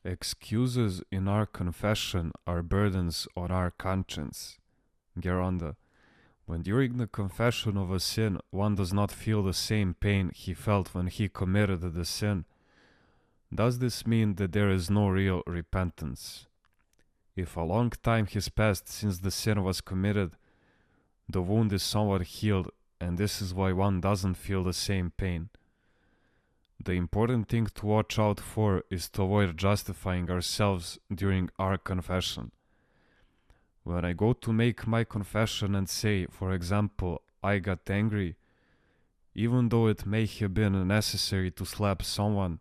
Excuses in our confession are burdens on our conscience. Geronda. When during the confession of a sin one does not feel the same pain he felt when he committed the sin, does this mean that there is no real repentance? If a long time has passed since the sin was committed, the wound is somewhat healed, and this is why one doesn't feel the same pain. The important thing to watch out for is to avoid justifying ourselves during our confession. When I go to make my confession and say, for example, I got angry, even though it may have been necessary to slap someone,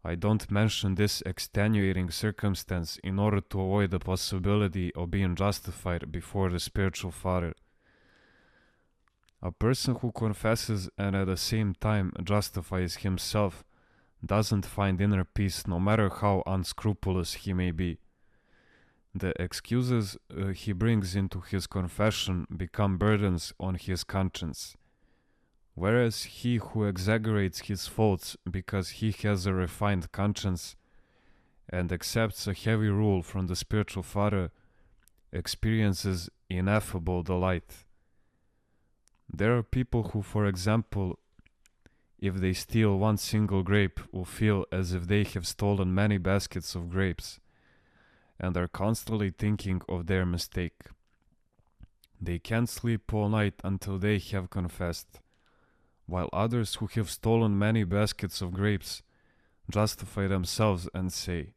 I don't mention this extenuating circumstance in order to avoid the possibility of being justified before the spiritual father. A person who confesses and at the same time justifies himself doesn't find inner peace no matter how unscrupulous he may be. The excuses he brings into his confession become burdens on his conscience, whereas he who exaggerates his faults because he has a refined conscience and accepts a heavy rule from the spiritual father experiences ineffable delight. There are people who, for example, if they steal one single grape, will feel as if they have stolen many baskets of grapes, and are constantly thinking of their mistake. They can't sleep all night until they have confessed, while others who have stolen many baskets of grapes justify themselves and say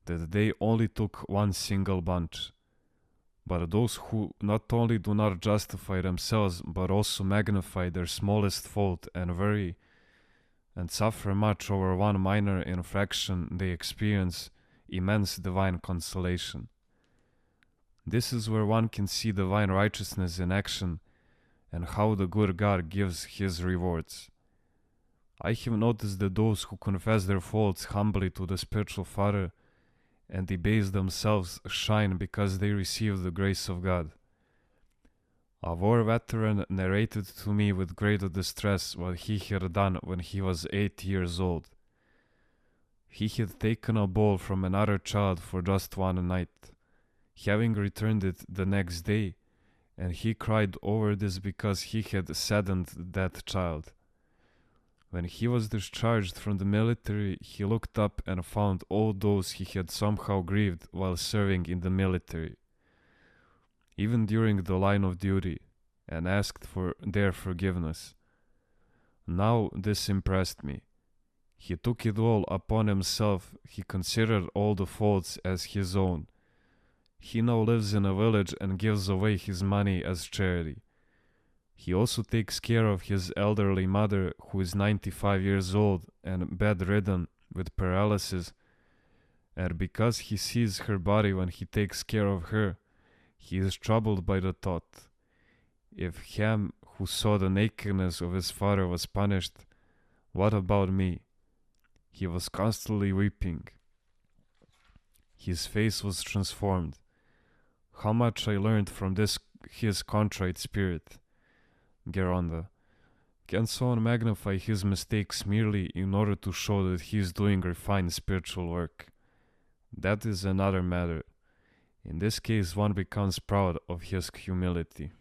that they only took one single bunch. But those who not only do not justify themselves, but also magnify their smallest fault and worry and suffer much over one minor infraction, they experience immense divine consolation. This is where one can see divine righteousness in action and how the good God gives his rewards. I have noticed that those who confess their faults humbly to the spiritual Father and debase themselves shine because they receive the grace of God. A war veteran narrated to me with great distress what he had done when he was 8 years old. He had taken a ball from another child for just one night, having returned it the next day, and he cried over this because he had saddened that child. When he was discharged from the military, he looked up and found all those he had somehow grieved while serving in the military, even during the line of duty, and asked for their forgiveness. Now this impressed me. He took it all upon himself. He considered all the faults as his own. He now lives in a village and gives away his money as charity. He also takes care of his elderly mother, who is 95 years old and bedridden with paralysis, and because he sees her body when he takes care of her, he is troubled by the thought, if Ham, who saw the nakedness of his father, was punished, what about me? He was constantly weeping. His face was transformed. How much I learned from this his contrite spirit. Geronda. Can someone magnify his mistakes merely in order to show that he is doing refined spiritual work? That is another matter. In this case, one becomes proud of his humility.